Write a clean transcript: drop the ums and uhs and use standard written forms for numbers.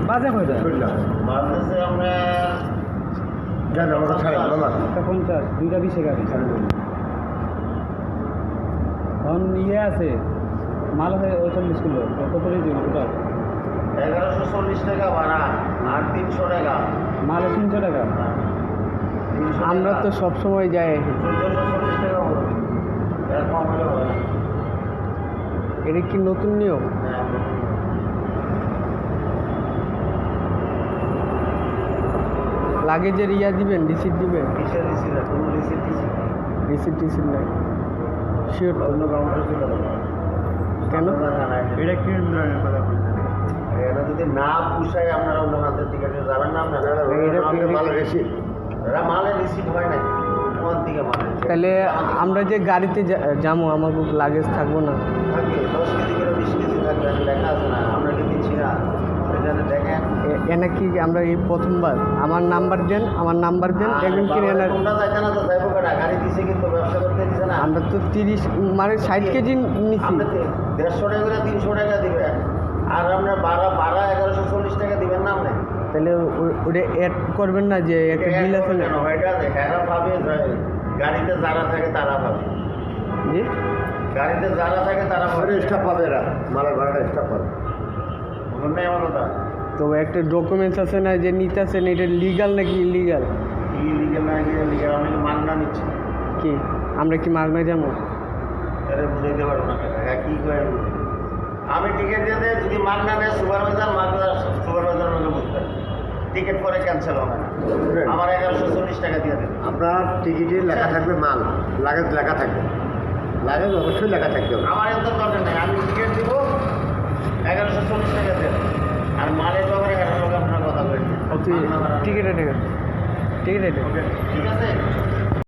বাজে কয়টা? বাজেছে আমরা একটা 50, দুইটা 20 গাড়ি। এখন ইয়ে আছে, মাল আছে 40 কিলো, কত রেজি টোটাল? 1140 টাকা ভাড়া আর 300 টাকা মালে 300 টাকা। 300 আমরা তো সব সময় যাই। 1440 টাকা হবে, এর কম হলে হবে না। এটা কি নতুন নিয়ম? হ্যাঁ, লাগেজের ইয়া দিবেন, রিসিট দিবেন? কিসের রিসিট? কোনো রিসিট দিছি না। রিসিট টিসিট নাই শিওর তো? অন্য কাউন্টার ছিল না। কেন? এটা কি ধরনের কথা বলছেন? এটা যদি না পুষায় আপনারা অন্য হাতের টিকিটে যাবেন না, আপনারা মালের রিসিট, এরা মালের রিসিট হয় না কোন দিকে মালের তাহলে আমরা যে গাড়িতে যাবো আমার লাগেজ থাকবো না? থাকবে 10 কেজি করে 20 কেজি থাকবে, আমি লেখা আছে না, আমরা কি দিচ্ছি না? এখানে দেখেন এনা কি আমরা এই প্রথমবার আমার নাম্বার দেন, দেখবেন কি এনার তোমরা যাইতে না তো যাইবো কাটা, গাড়ি দিছে কিন্তু ব্যবসা করতে দিছে না। আমরা তো 30 মানে 60 কেজি নিছি। আমরা 150 টাকা করে 300 টাকা দিবেন, আর আমরা ভাড়া 1140 টাকা দিবেন না আপনি। তাহলে ওটা অ্যাড করবেন না যে একটা বিল আছে না? এটা হেরা পাবে, গাড়িতে যারা থাকে তারা পাবে। জি, গাড়িতে যারা থাকে তারা পাবে, স্টাফ পাবে, এরা মালের ভাড়াটা স্টাফ পাবে। বুঝলেন না আমার কথা? তো একটা ডকুমেন্টস আছে না যে নিতেছেন, এটা লিগাল নাকি ইলিগাল? কি লিগেল না লিগেল, আমি মান্না নিচ্ছি। কি আমরা কি মাগনা যাবো? এটা বুঝাইতে পারবো না কাকা, কি করে আমি টিকিট দিয়ে দেয়, যদি মান্না নেয় সুপারভাইজার আমাকে বুঝতে টিকিট পরে ক্যান্সেল হবে না, আমার 1140 টাকা দিয়ে দেবে। আপনার টিকিটে লেখা থাকবে মাল, লাগেজ লেখা থাকবে, লাগেজ অবশ্যই লেখা থাকবে। আমার এত দরকার নেই, আমি টিকিট দিব 1140 টাকা দেবে, আর মালের ব্যাপারে আপনার কথা বলছি। টিকিট ঠিক আছে।